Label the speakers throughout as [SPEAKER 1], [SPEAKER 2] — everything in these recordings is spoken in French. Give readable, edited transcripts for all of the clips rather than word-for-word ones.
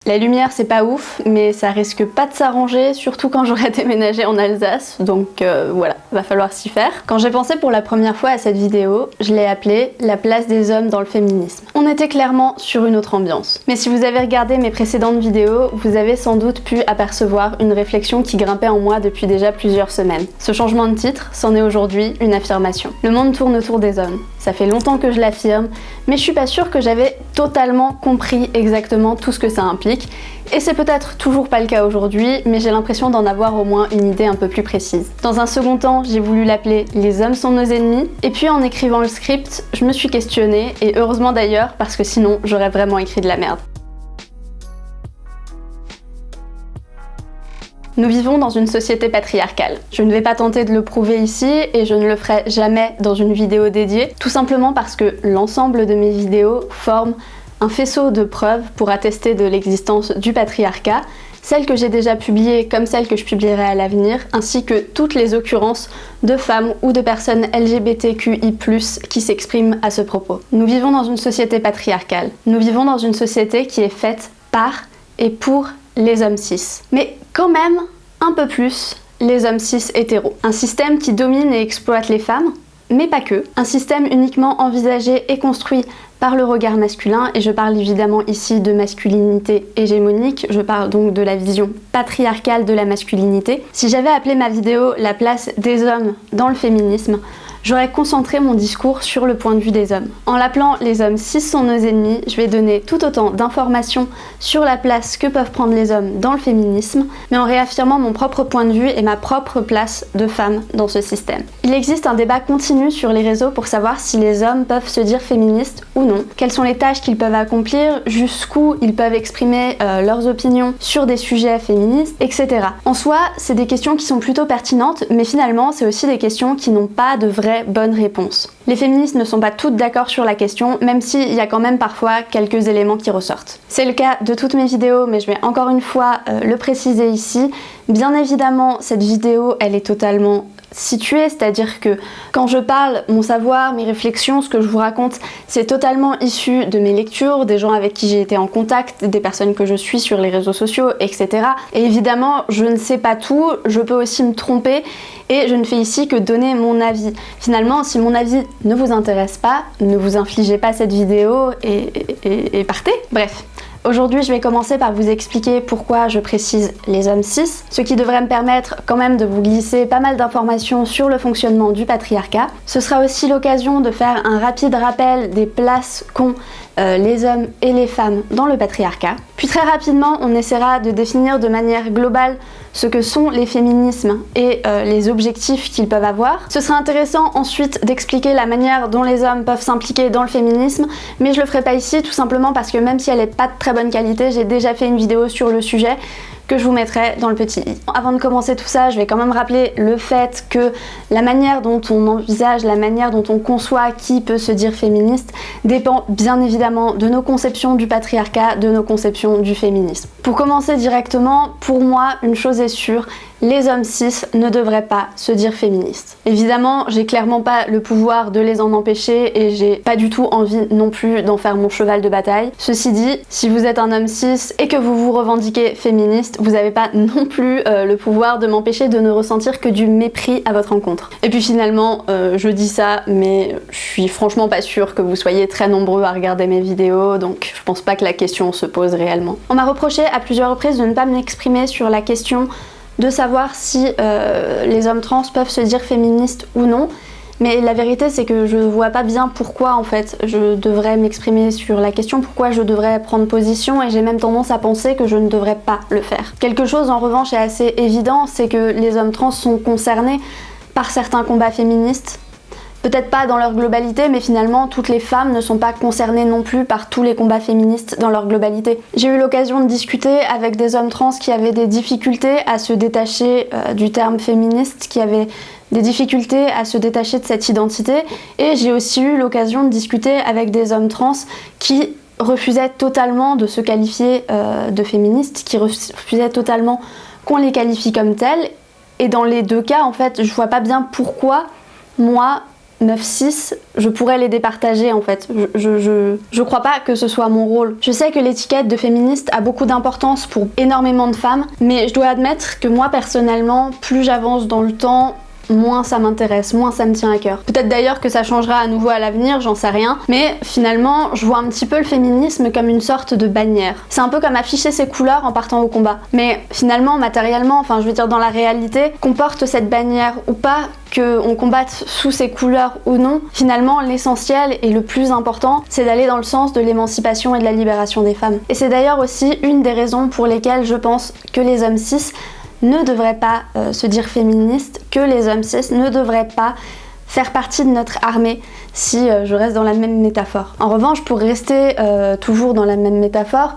[SPEAKER 1] La lumière c'est pas ouf, mais ça risque pas de s'arranger, surtout quand j'aurai déménagé en Alsace, donc voilà, va falloir s'y faire. Quand j'ai pensé pour la première fois à cette vidéo, je l'ai appelée « La place des hommes dans le féminisme ». On était clairement sur une autre ambiance. Mais si vous avez regardé mes précédentes vidéos, vous avez sans doute pu apercevoir une réflexion qui grimpait en moi depuis déjà plusieurs semaines. Ce changement de titre, c'en est aujourd'hui une affirmation. Le monde tourne autour des hommes. Ça fait longtemps que je l'affirme, mais je suis pas sûre que j'avais totalement compris exactement tout ce que ça implique. Et c'est peut-être toujours pas le cas aujourd'hui, mais j'ai l'impression d'en avoir au moins une idée un peu plus précise. Dans un second temps, j'ai voulu l'appeler « Les hommes sont nos ennemis », et puis en écrivant le script, je me suis questionnée, et heureusement d'ailleurs, parce que sinon j'aurais vraiment écrit de la merde. Nous vivons dans une société patriarcale. Je ne vais pas tenter de le prouver ici et je ne le ferai jamais dans une vidéo dédiée, tout simplement parce que l'ensemble de mes vidéos forment un faisceau de preuves pour attester de l'existence du patriarcat, celles que j'ai déjà publiées comme celles que je publierai à l'avenir, ainsi que toutes les occurrences de femmes ou de personnes LGBTQI+, qui s'expriment à ce propos. Nous vivons dans une société patriarcale. Nous vivons dans une société qui est faite par et pour les hommes cis. Mais quand même, un peu plus, les hommes cis hétéros. Un système qui domine et exploite les femmes, mais pas que. Un système uniquement envisagé et construit par le regard masculin, et je parle évidemment ici de masculinité hégémonique, je parle donc de la vision patriarcale de la masculinité. Si j'avais appelé ma vidéo « La place des hommes dans le féminisme », j'aurais concentré mon discours sur le point de vue des hommes. En l'appelant « Les hommes cis sont nos ennemis », je vais donner tout autant d'informations sur la place que peuvent prendre les hommes dans le féminisme, mais en réaffirmant mon propre point de vue et ma propre place de femme dans ce système. Il existe un débat continu sur les réseaux pour savoir si les hommes peuvent se dire féministes ou non, quelles sont les tâches qu'ils peuvent accomplir, jusqu'où ils peuvent exprimer leurs opinions sur des sujets féministes, etc. En soi, c'est des questions qui sont plutôt pertinentes, mais finalement, c'est aussi des questions qui n'ont pas de vraie bonne réponse. Les féministes ne sont pas toutes d'accord sur la question, même s'il y a quand même parfois quelques éléments qui ressortent. C'est le cas de toutes mes vidéos, mais je vais encore une fois le préciser ici. Bien évidemment, cette vidéo, elle est totalement située, c'est-à-dire que quand je parle, mon savoir, mes réflexions, ce que je vous raconte, c'est totalement issu de mes lectures, des gens avec qui j'ai été en contact, des personnes que je suis sur les réseaux sociaux, etc. Et évidemment, je ne sais pas tout, je peux aussi me tromper, et je ne fais ici que donner mon avis. Finalement, si mon avis ne vous intéresse pas, ne vous infligez pas cette vidéo et partez. Bref. Aujourd'hui, je vais commencer par vous expliquer pourquoi je précise les hommes cis, ce qui devrait me permettre quand même de vous glisser pas mal d'informations sur le fonctionnement du patriarcat. Ce sera aussi l'occasion de faire un rapide rappel des places qu'ont les hommes et les femmes dans le patriarcat. Puis très rapidement, on essaiera de définir de manière globale ce que sont les féminismes et les objectifs qu'ils peuvent avoir. Ce sera intéressant ensuite d'expliquer la manière dont les hommes peuvent s'impliquer dans le féminisme, mais je le ferai pas ici tout simplement parce que même si elle est pas de très bonne qualité, j'ai déjà fait une vidéo sur le sujet que je vous mettrai dans le petit i. Avant de commencer tout ça, je vais quand même rappeler le fait que la manière dont on envisage, la manière dont on conçoit qui peut se dire féministe dépend bien évidemment de nos conceptions du patriarcat, de nos conceptions du féminisme. Pour commencer directement, pour moi, une chose est sûre, les hommes cis ne devraient pas se dire féministes. Évidemment, j'ai clairement pas le pouvoir de les en empêcher et j'ai pas du tout envie non plus d'en faire mon cheval de bataille. Ceci dit, si vous êtes un homme cis et que vous vous revendiquez féministe, vous n'avez pas non plus le pouvoir de m'empêcher de ne ressentir que du mépris à votre encontre. Et puis finalement, je dis ça, mais je suis franchement pas sûre que vous soyez très nombreux à regarder mes vidéos, donc je pense pas que la question se pose réellement. On m'a reproché à plusieurs reprises de ne pas m'exprimer sur la question de savoir si les hommes trans peuvent se dire féministes ou non. Mais la vérité, c'est que je vois pas bien pourquoi en fait je devrais m'exprimer sur la question, pourquoi je devrais prendre position, et j'ai même tendance à penser que je ne devrais pas le faire. Quelque chose en revanche est assez évident, c'est que les hommes trans sont concernés par certains combats féministes. Peut-être pas dans leur globalité, mais finalement toutes les femmes ne sont pas concernées non plus par tous les combats féministes dans leur globalité. J'ai eu l'occasion de discuter avec des hommes trans qui avaient des difficultés à se détacher du terme féministe, qui avaient des difficultés à se détacher de cette identité, et j'ai aussi eu l'occasion de discuter avec des hommes trans qui refusaient totalement de se qualifier de féministes, qui refusaient totalement qu'on les qualifie comme tels, et dans les deux cas en fait je vois pas bien pourquoi moi meufs cis, je pourrais les départager en fait. Je crois pas que ce soit mon rôle. Je sais que l'étiquette de féministe a beaucoup d'importance pour énormément de femmes, mais je dois admettre que moi personnellement, plus j'avance dans le temps, moins ça m'intéresse, moins ça me tient à cœur. Peut-être d'ailleurs que ça changera à nouveau à l'avenir, j'en sais rien, mais finalement je vois un petit peu le féminisme comme une sorte de bannière. C'est un peu comme afficher ses couleurs en partant au combat. Mais finalement, matériellement, enfin je veux dire dans la réalité, qu'on porte cette bannière ou pas, qu'on combatte sous ces couleurs ou non, finalement l'essentiel et le plus important, c'est d'aller dans le sens de l'émancipation et de la libération des femmes. Et c'est d'ailleurs aussi une des raisons pour lesquelles je pense que les hommes cis ne devraient pas se dire féministes, que les hommes cis ne devraient pas faire partie de notre armée, si je reste dans la même métaphore. En revanche, pour rester toujours dans la même métaphore,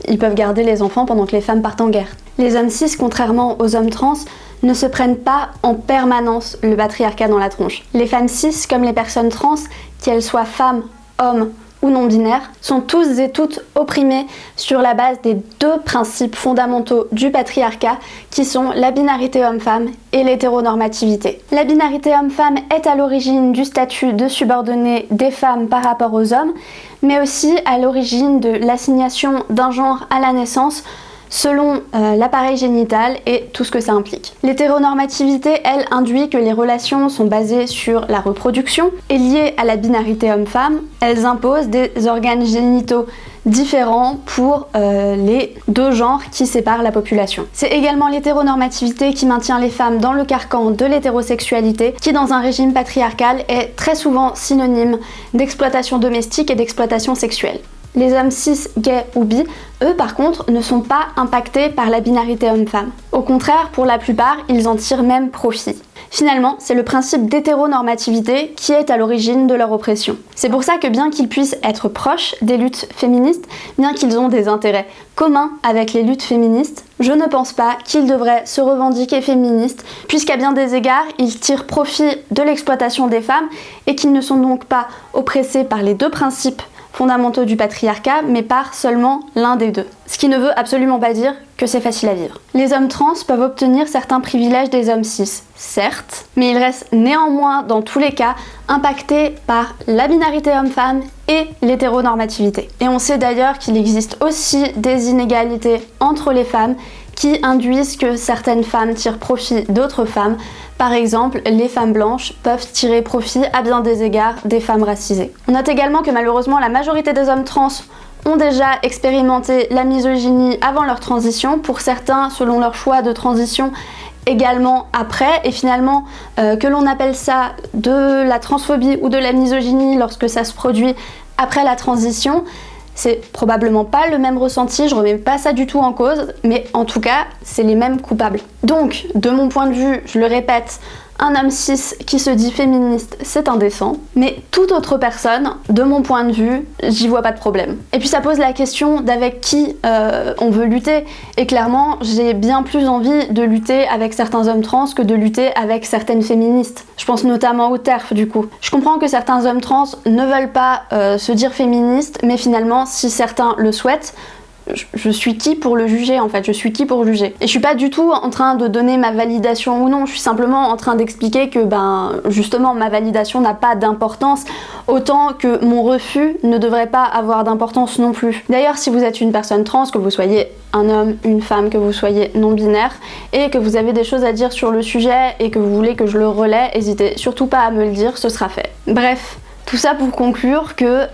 [SPEAKER 1] ils peuvent garder les enfants pendant que les femmes partent en guerre. Les hommes cis, contrairement aux hommes trans, ne se prennent pas en permanence le patriarcat dans la tronche. Les femmes cis, comme les personnes trans, qu'elles soient femmes, hommes ou non-binaires, sont tous et toutes opprimés sur la base des deux principes fondamentaux du patriarcat qui sont la binarité homme-femme et l'hétéronormativité. La binarité homme-femme est à l'origine du statut de subordonné des femmes par rapport aux hommes, mais aussi à l'origine de l'assignation d'un genre à la naissance selon l'appareil génital et tout ce que ça implique. L'hétéronormativité, elle, induit que les relations sont basées sur la reproduction et liées à la binarité homme-femme, elles imposent des organes génitaux différents pour les deux genres qui séparent la population. C'est également l'hétéronormativité qui maintient les femmes dans le carcan de l'hétérosexualité, qui dans un régime patriarcal est très souvent synonyme d'exploitation domestique et d'exploitation sexuelle. Les hommes cis, gays ou bi, eux par contre, ne sont pas impactés par la binarité homme-femme. Au contraire, pour la plupart, ils en tirent même profit. Finalement, c'est le principe d'hétéronormativité qui est à l'origine de leur oppression. C'est pour ça que bien qu'ils puissent être proches des luttes féministes, bien qu'ils ont des intérêts communs avec les luttes féministes, je ne pense pas qu'ils devraient se revendiquer féministes, puisqu'à bien des égards, ils tirent profit de l'exploitation des femmes et qu'ils ne sont donc pas oppressés par les deux principes fondamentaux du patriarcat, mais par seulement l'un des deux. Ce qui ne veut absolument pas dire que c'est facile à vivre. Les hommes trans peuvent obtenir certains privilèges des hommes cis, certes, mais ils restent néanmoins, dans tous les cas, impactés par la binarité homme-femme et l'hétéronormativité. Et on sait d'ailleurs qu'il existe aussi des inégalités entre les femmes qui induisent que certaines femmes tirent profit d'autres femmes. Par exemple, les femmes blanches peuvent tirer profit à bien des égards des femmes racisées. On note également que malheureusement la majorité des hommes trans ont déjà expérimenté la misogynie avant leur transition, pour certains selon leur choix de transition également après, et finalement que l'on appelle ça de la transphobie ou de la misogynie lorsque ça se produit après la transition, c'est probablement pas le même ressenti, je remets pas ça du tout en cause, mais en tout cas, c'est les mêmes coupables. Donc, de mon point de vue, je le répète, un homme cis qui se dit féministe, c'est indécent, mais toute autre personne, de mon point de vue, j'y vois pas de problème. Et puis ça pose la question d'avec qui on veut lutter, et clairement, j'ai bien plus envie de lutter avec certains hommes trans que de lutter avec certaines féministes. Je pense notamment aux TERF du coup. Je comprends que certains hommes trans ne veulent pas se dire féministes, mais finalement, si certains le souhaitent, je suis qui pour le juger en fait, je suis qui pour juger. Et je suis pas du tout en train de donner ma validation ou non, je suis simplement en train d'expliquer que justement ma validation n'a pas d'importance, autant que mon refus ne devrait pas avoir d'importance non plus. D'ailleurs, si vous êtes une personne trans, que vous soyez un homme, une femme, que vous soyez non-binaire et que vous avez des choses à dire sur le sujet et que vous voulez que je le relaie, n'hésitez surtout pas à me le dire, ce sera fait. Bref. Tout ça pour conclure que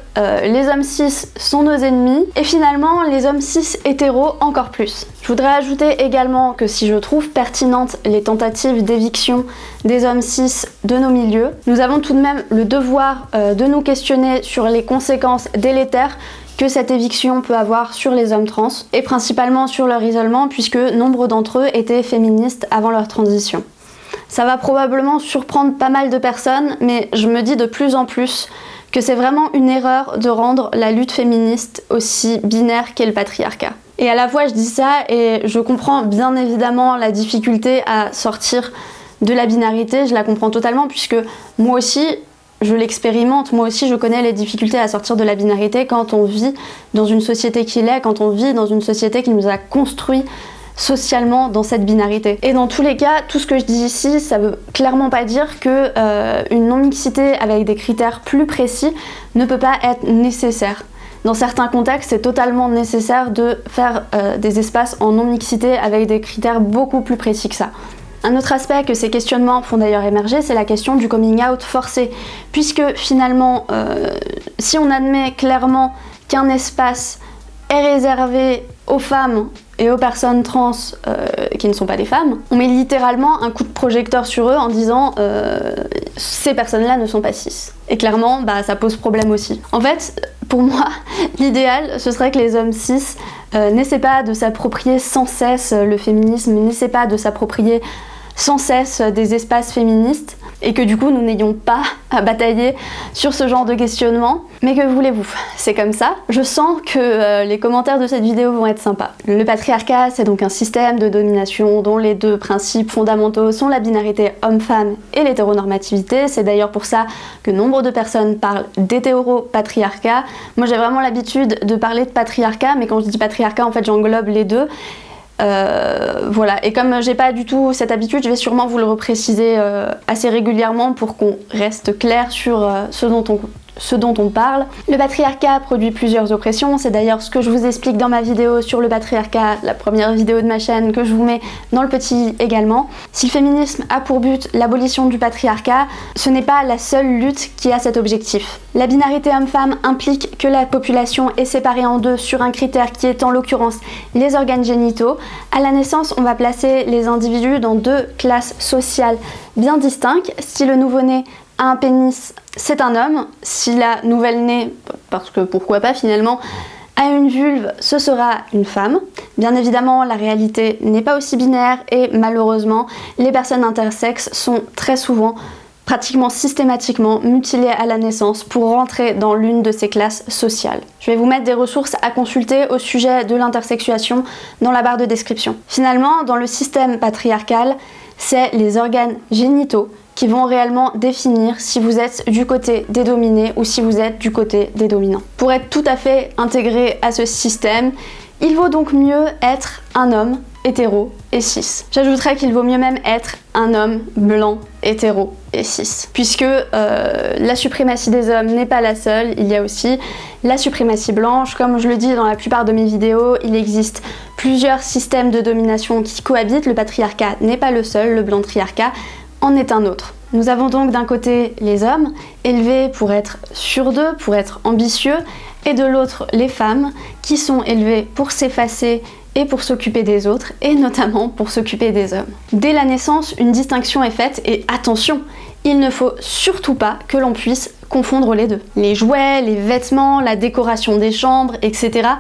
[SPEAKER 1] les hommes cis sont nos ennemis et finalement les hommes cis hétéros encore plus. Je voudrais ajouter également que si je trouve pertinentes les tentatives d'éviction des hommes cis de nos milieux, nous avons tout de même le devoir de nous questionner sur les conséquences délétères que cette éviction peut avoir sur les hommes trans et principalement sur leur isolement puisque nombre d'entre eux étaient féministes avant leur transition. Ça va probablement surprendre pas mal de personnes, mais je me dis de plus en plus que c'est vraiment une erreur de rendre la lutte féministe aussi binaire qu'est le patriarcat. Et à la fois je dis ça et je comprends bien évidemment la difficulté à sortir de la binarité, je la comprends totalement puisque moi aussi je l'expérimente, moi aussi je connais les difficultés à sortir de la binarité quand on vit dans une société qui l'est, quand on vit dans une société qui nous a construit socialement dans cette binarité. Et dans tous les cas, tout ce que je dis ici, ça veut clairement pas dire que une non-mixité avec des critères plus précis ne peut pas être nécessaire. Dans certains contextes, c'est totalement nécessaire de faire des espaces en non-mixité avec des critères beaucoup plus précis que ça. Un autre aspect que ces questionnements font d'ailleurs émerger, c'est la question du coming out forcé, puisque finalement, si on admet clairement qu'un espace est réservé aux femmes et aux personnes trans qui ne sont pas des femmes, on met littéralement un coup de projecteur sur eux en disant ces personnes-là ne sont pas cis. Et clairement, ça pose problème aussi. En fait, pour moi, l'idéal, ce serait que les hommes cis n'essaient pas de s'approprier sans cesse le féminisme, n'essaient pas de s'approprier sans cesse des espaces féministes, et que du coup nous n'ayons pas à batailler sur ce genre de questionnement. Mais que voulez-vous, c'est comme ça. Je sens que les commentaires de cette vidéo vont être sympas. Le patriarcat, c'est donc un système de domination dont les deux principes fondamentaux sont la binarité homme-femme et l'hétéronormativité. C'est d'ailleurs pour ça que nombre de personnes parlent d'hétéropatriarcat. Moi j'ai vraiment l'habitude de parler de patriarcat, mais quand je dis patriarcat, en fait j'englobe les deux. Voilà, et comme j'ai pas du tout cette habitude, je vais sûrement vous le repréciser assez régulièrement pour qu'on reste clair sur ce dont on parle. Le patriarcat produit plusieurs oppressions, c'est d'ailleurs ce que je vous explique dans ma vidéo sur le patriarcat, la première vidéo de ma chaîne que je vous mets dans le petit également. Si le féminisme a pour but l'abolition du patriarcat, ce n'est pas la seule lutte qui a cet objectif. La binarité homme-femme implique que la population est séparée en deux sur un critère qui est en l'occurrence les organes génitaux. À la naissance, on va placer les individus dans deux classes sociales bien distinctes. Si le nouveau-né a un pénis, c'est un homme. Si la nouvelle-née, parce que pourquoi pas finalement, a une vulve, ce sera une femme. Bien évidemment, la réalité n'est pas aussi binaire et malheureusement, les personnes intersexes sont très souvent, pratiquement systématiquement, mutilées à la naissance pour rentrer dans l'une de ces classes sociales. Je vais vous mettre des ressources à consulter au sujet de l'intersexuation dans la barre de description. Finalement, dans le système patriarcal, c'est les organes génitaux qui vont réellement définir si vous êtes du côté des dominés ou si vous êtes du côté des dominants. Pour être tout à fait intégré à ce système, il vaut donc mieux être un homme hétéro et cis. J'ajouterais qu'il vaut mieux même être un homme blanc, hétéro et cis. Puisque la suprématie des hommes n'est pas la seule, il y a aussi la suprématie blanche. Comme je le dis dans la plupart de mes vidéos, il existe plusieurs systèmes de domination qui cohabitent. Le patriarcat n'est pas le seul, le blanc-triarcat en est un autre. Nous avons donc d'un côté les hommes, élevés pour être sûrs d'eux, pour être ambitieux, et de l'autre les femmes, qui sont élevées pour s'effacer et pour s'occuper des autres, et notamment pour s'occuper des hommes. Dès la naissance, une distinction est faite, et attention, il ne faut surtout pas que l'on puisse confondre les deux. Les jouets, les vêtements, la décoration des chambres, etc.,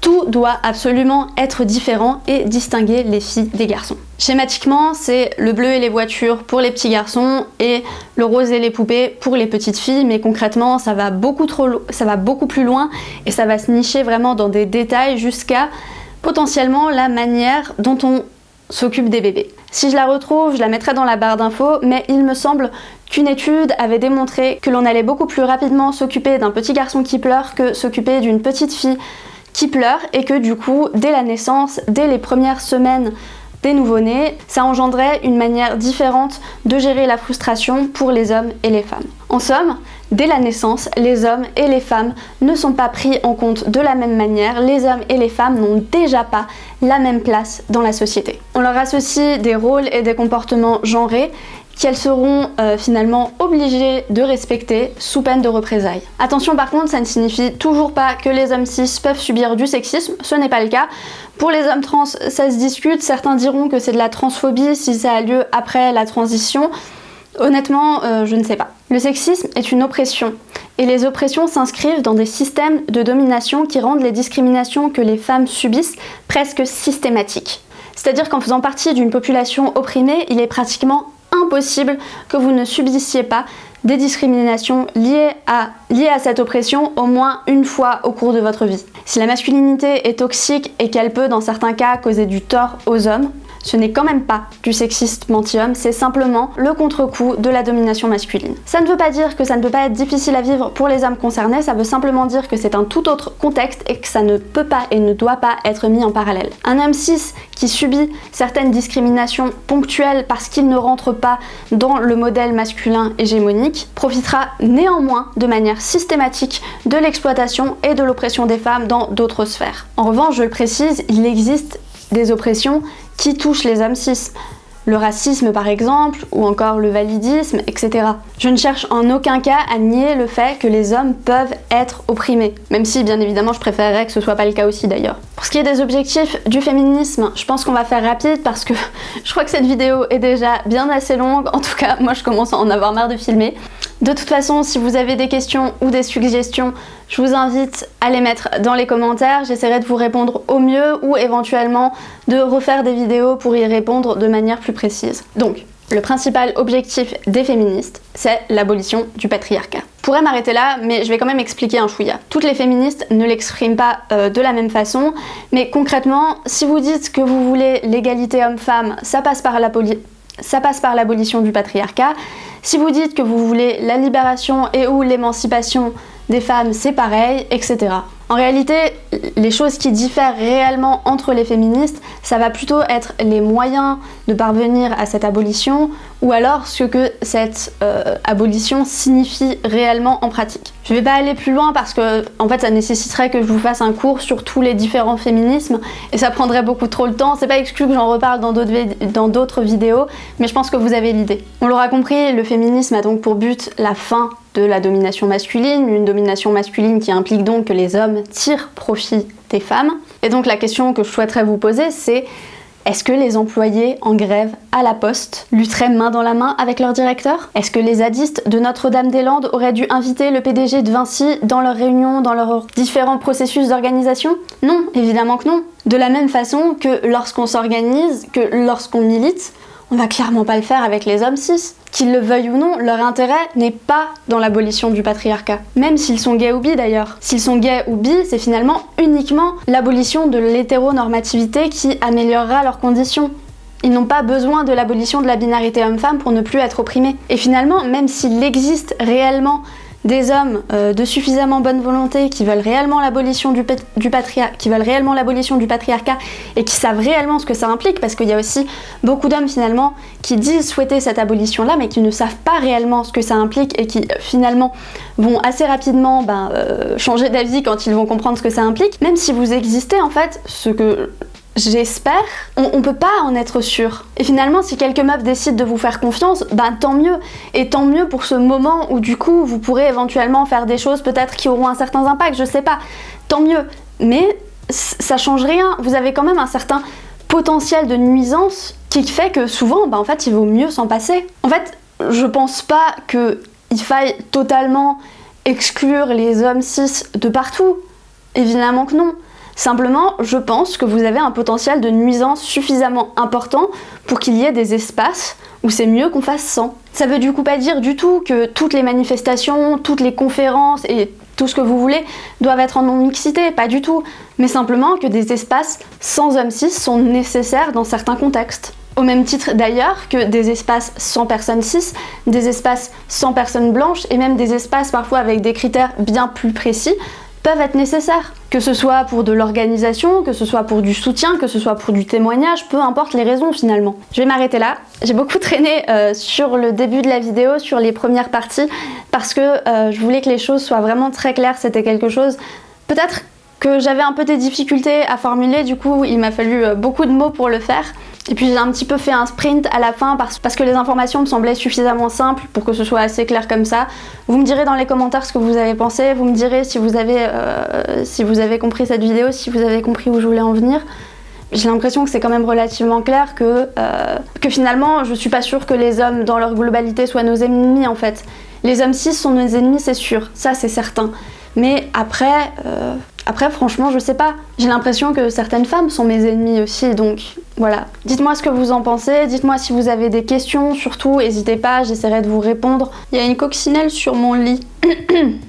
[SPEAKER 1] tout doit absolument être différent et distinguer les filles des garçons. Schématiquement, c'est le bleu et les voitures pour les petits garçons et le rose et les poupées pour les petites filles, mais concrètement, ça va beaucoup plus loin et ça va se nicher vraiment dans des détails jusqu'à potentiellement la manière dont on s'occupe des bébés. Si je la retrouve, je la mettrai dans la barre d'infos, mais il me semble qu'une étude avait démontré que l'on allait beaucoup plus rapidement s'occuper d'un petit garçon qui pleure que s'occuper d'une petite fille qui pleure, et que du coup, dès la naissance, dès les premières semaines des nouveau-nés, ça engendrait une manière différente de gérer la frustration pour les hommes et les femmes. En somme, dès la naissance, les hommes et les femmes ne sont pas pris en compte de la même manière, les hommes et les femmes n'ont déjà pas la même place dans la société. On leur associe des rôles et des comportements genrés qu'elles seront finalement obligées de respecter sous peine de représailles. Attention par contre, ça ne signifie toujours pas que les hommes cis peuvent subir du sexisme, ce n'est pas le cas. Pour les hommes trans, ça se discute, certains diront que c'est de la transphobie si ça a lieu après la transition. Honnêtement, je ne sais pas. Le sexisme est une oppression, et les oppressions s'inscrivent dans des systèmes de domination qui rendent les discriminations que les femmes subissent presque systématiques. C'est-à-dire qu'en faisant partie d'une population opprimée, il est pratiquement impossible que vous ne subissiez pas des discriminations liées à cette oppression au moins une fois au cours de votre vie. Si la masculinité est toxique et qu'elle peut dans certains cas causer du tort aux hommes, ce n'est quand même pas du sexisme anti-homme, c'est simplement le contre-coup de la domination masculine. Ça ne veut pas dire que ça ne peut pas être difficile à vivre pour les hommes concernés, ça veut simplement dire que c'est un tout autre contexte et que ça ne peut pas et ne doit pas être mis en parallèle. Un homme cis qui subit certaines discriminations ponctuelles parce qu'il ne rentre pas dans le modèle masculin hégémonique profitera néanmoins de manière systématique de l'exploitation et de l'oppression des femmes dans d'autres sphères. En revanche, je le précise, il existe des oppressions qui touchent les hommes cis. Le racisme par exemple, ou encore le validisme, etc. Je ne cherche en aucun cas à nier le fait que les hommes peuvent être opprimés, même si bien évidemment je préférerais que ce soit pas le cas aussi d'ailleurs. Pour ce qui est des objectifs du féminisme, je pense qu'on va faire rapide parce que je crois que cette vidéo est déjà bien assez longue, en tout cas moi je commence à en avoir marre de filmer. De toute façon, si vous avez des questions ou des suggestions, je vous invite à les mettre dans les commentaires, j'essaierai de vous répondre au mieux ou éventuellement de refaire des vidéos pour y répondre de manière plus précise. Donc, le principal objectif des féministes, c'est l'abolition du patriarcat. Je pourrais m'arrêter là, mais je vais quand même expliquer un chouïa. Toutes les féministes ne l'expriment pas de la même façon, mais concrètement, si vous dites que vous voulez l'égalité homme-femme, ça passe par l'abolition du patriarcat. Si vous dites que vous voulez la libération et ou l'émancipation des femmes, c'est pareil, etc. En réalité, les choses qui diffèrent réellement entre les féministes, ça va plutôt être les moyens de parvenir à cette abolition ou alors ce que cette abolition signifie réellement en pratique. Je vais pas aller plus loin parce que en fait ça nécessiterait que je vous fasse un cours sur tous les différents féminismes et ça prendrait beaucoup trop le temps. C'est pas exclu que j'en reparle dans d'autres vidéos, mais je pense que vous avez l'idée. On l'aura compris, le féminisme a donc pour but la fin de la domination masculine, une domination masculine qui implique donc que les hommes tirent profit des femmes. Et donc la question que je souhaiterais vous poser, c'est est-ce que les employés en grève à la Poste lutteraient main dans la main avec leur directeur? Est-ce que les zadistes de Notre-Dame-des-Landes auraient dû inviter le PDG de Vinci dans leurs réunions, dans leurs différents processus d'organisation? Non, évidemment que non. De la même façon que lorsqu'on s'organise, que lorsqu'on milite, on va clairement pas le faire avec les hommes cis. Qu'ils le veuillent ou non, leur intérêt n'est pas dans l'abolition du patriarcat. Même s'ils sont gays ou bi d'ailleurs. S'ils sont gays ou bi, c'est finalement uniquement l'abolition de l'hétéronormativité qui améliorera leurs conditions. Ils n'ont pas besoin de l'abolition de la binarité homme-femme pour ne plus être opprimés. Et finalement, même s'il existe réellement des hommes de suffisamment bonne volonté qui veulent réellement l'abolition du patriarcat et qui savent réellement ce que ça implique, parce qu'il y a aussi beaucoup d'hommes finalement qui disent souhaiter cette abolition-là, mais qui ne savent pas réellement ce que ça implique et qui finalement vont assez rapidement changer d'avis quand ils vont comprendre ce que ça implique. Même si vous existez en fait, ce que j'espère, on peut pas en être sûr. Et finalement, si quelques meufs décident de vous faire confiance, tant mieux. Et tant mieux pour ce moment où du coup, vous pourrez éventuellement faire des choses peut-être qui auront un certain impact, je sais pas. Tant mieux. Mais ça change rien. Vous avez quand même un certain potentiel de nuisance qui fait que souvent, en fait, il vaut mieux s'en passer. En fait, je pense pas qu'il faille totalement exclure les hommes cis de partout. Évidemment que non. Simplement, je pense que vous avez un potentiel de nuisance suffisamment important pour qu'il y ait des espaces où c'est mieux qu'on fasse sans. Ça veut du coup pas dire du tout que toutes les manifestations, toutes les conférences et tout ce que vous voulez doivent être en non-mixité, pas du tout. Mais simplement que des espaces sans hommes cis sont nécessaires dans certains contextes. Au même titre d'ailleurs que des espaces sans personnes cis, des espaces sans personnes blanches et même des espaces parfois avec des critères bien plus précis peuvent être nécessaires. Que ce soit pour de l'organisation, que ce soit pour du soutien, que ce soit pour du témoignage, peu importe les raisons finalement. Je vais m'arrêter là. J'ai beaucoup traîné sur le début de la vidéo, sur les premières parties, parce que je voulais que les choses soient vraiment très claires. C'était quelque chose, peut-être que j'avais un peu des difficultés à formuler, du coup il m'a fallu beaucoup de mots pour le faire. Et puis j'ai un petit peu fait un sprint à la fin parce que les informations me semblaient suffisamment simples pour que ce soit assez clair comme ça. Vous me direz dans les commentaires ce que vous avez pensé, vous me direz si vous avez compris cette vidéo, si vous avez compris où je voulais en venir. J'ai l'impression que c'est quand même relativement clair que finalement je suis pas sûre que les hommes dans leur globalité soient nos ennemis en fait. Les hommes cis sont nos ennemis, c'est sûr, ça c'est certain. Mais après franchement je sais pas, j'ai l'impression que certaines femmes sont mes ennemies aussi, donc voilà. Dites-moi ce que vous en pensez, dites-moi si vous avez des questions, surtout n'hésitez pas, j'essaierai de vous répondre. Il y a une coccinelle sur mon lit.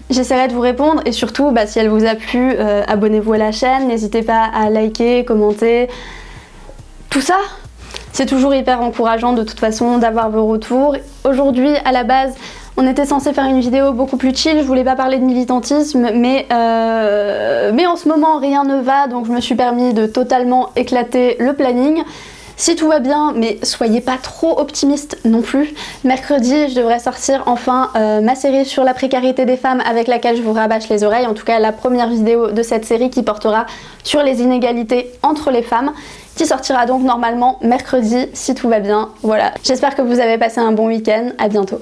[SPEAKER 1] J'essaierai de vous répondre et surtout si elle vous a plu, abonnez-vous à la chaîne, n'hésitez pas à liker, commenter, tout ça. C'est toujours hyper encourageant de toute façon d'avoir vos retours. Aujourd'hui, à la base, on était censé faire une vidéo beaucoup plus chill, je voulais pas parler de militantisme, mais en ce moment rien ne va, donc je me suis permis de totalement éclater le planning. Si tout va bien, mais soyez pas trop optimistes non plus, mercredi je devrais sortir enfin ma série sur la précarité des femmes avec laquelle je vous rabâche les oreilles, en tout cas la première vidéo de cette série qui portera sur les inégalités entre les femmes, qui sortira donc normalement mercredi si tout va bien. Voilà, j'espère que vous avez passé un bon week-end, à bientôt.